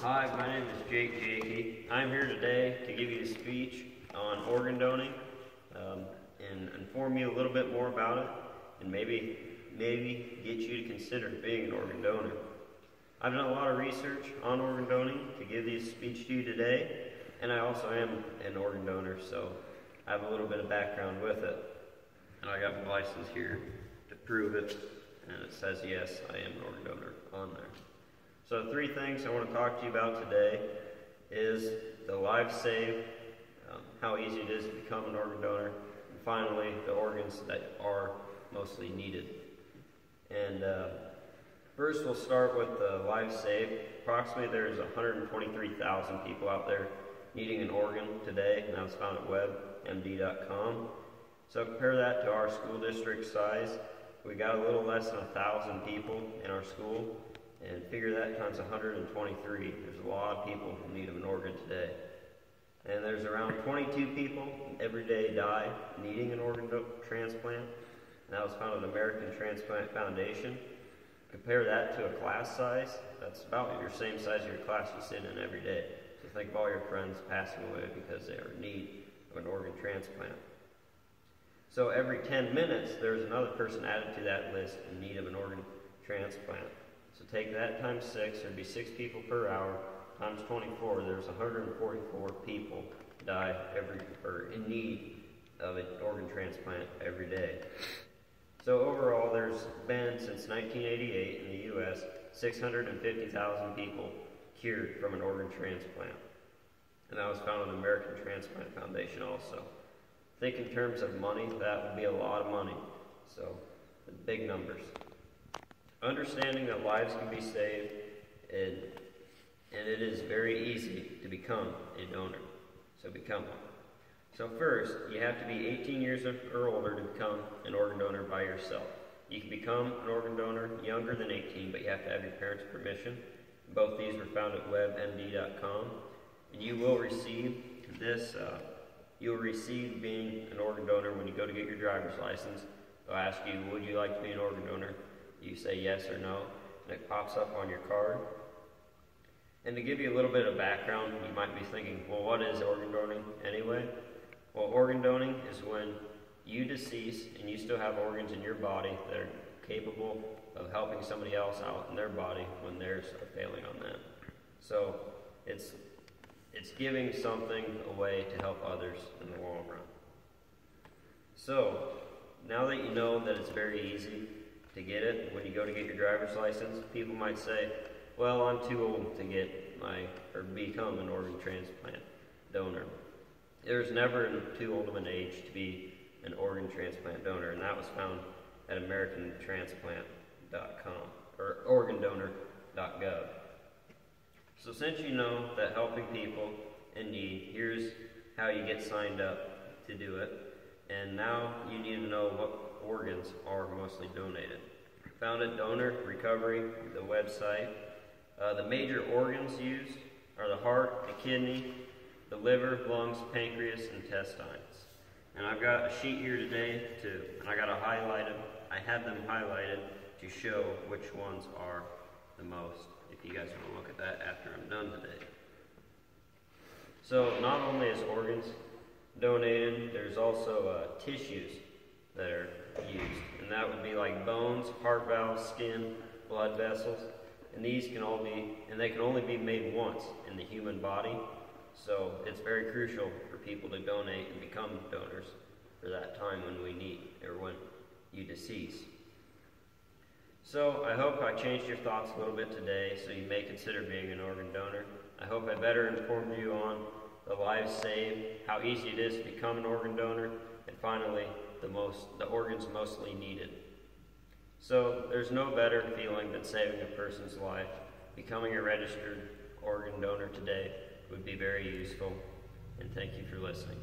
Hi, my name is Goecke. I'm here today to give you a speech on organ donating and inform you a little bit more about it and maybe get you to consider being an organ donor. I've done a lot of research on organ donating to give this speech to you today, and I also am an organ donor, so I have a little bit of background with it. And I got my license here to prove it, and it says yes, I am an organ donor on there. So 3 things I want to talk to you about today is the lives saved, how easy it is to become an organ donor, and finally the organs that are mostly needed. And first we'll start with the lives saved. Approximately there's 123,000 people out there needing an organ today, and that was found at webmd.com. So compare that to our school district size. We got a little less than 1,000 people in our school, and figure that times 123. There's a lot of people who need an organ today. And there's around 22 people every day die needing an organ transplant. And that was found at the American Transplant Foundation. Compare that to a class size. That's about your same size of your class you sit in every day. So think of all your friends passing away because they are in need of an organ transplant. So every 10 minutes, there's another person added to that list in need of an organ transplant. So take that times 6, there'd be 6 people per hour, times 24, there's 144 people die in need of an organ transplant every day. So overall, there's been, since 1988 in the U.S., 650,000 people cured from an organ transplant. And that was found at the American Transplant Foundation also. Think in terms of money, that would be a lot of money. So, big numbers. Understanding that lives can be saved, and it is very easy to become a donor. So become one. So first, you have to be 18 years or older to become an organ donor by yourself. You can become an organ donor younger than 18, but you have to have your parents' permission. Both these were found at webmd.com. And you will receive this, you'll receive being an organ donor when you go to get your driver's license. They'll ask you, would you like to be an organ donor? You say yes or no, and it pops up on your card. And to give you a little bit of background, you might be thinking, well, what is organ donating anyway? Well, organ donating is when you decease and you still have organs in your body that are capable of helping somebody else out in their body when theirs are failing on them. So it's giving something away to help others in the long run. So now that you know that it's very easy to get it, when you go to get your driver's license, people might say, well, I'm too old to become an organ transplant donor. There's never too old of an age to be an organ transplant donor, and that was found at americantransplant.com or organdonor.gov. So since you know that helping people in need, here's how you get signed up to do it. And now you need to know what organs are mostly donated. Found at Donor Recovery, the website. The major organs used are the heart, the kidney, the liver, lungs, pancreas, and intestines. And I've got a sheet here today and I have them highlighted to show which ones are the most, if you guys want to look at that after I'm done today. So not only is organs donated, there's also tissues that are used, and that would be like bones, heart valves, skin, blood vessels, and they can only be made once in the human body. So it's very crucial for people to donate and become donors for that time when we need, or when you decease. So I hope I changed your thoughts a little bit today, so you may consider being an organ donor. I hope I better informed you on the lives saved, how easy it is to become an organ donor, and finally, the organs mostly needed. So there's no better feeling than saving a person's life. Becoming a registered organ donor today would be very useful, and thank you for listening.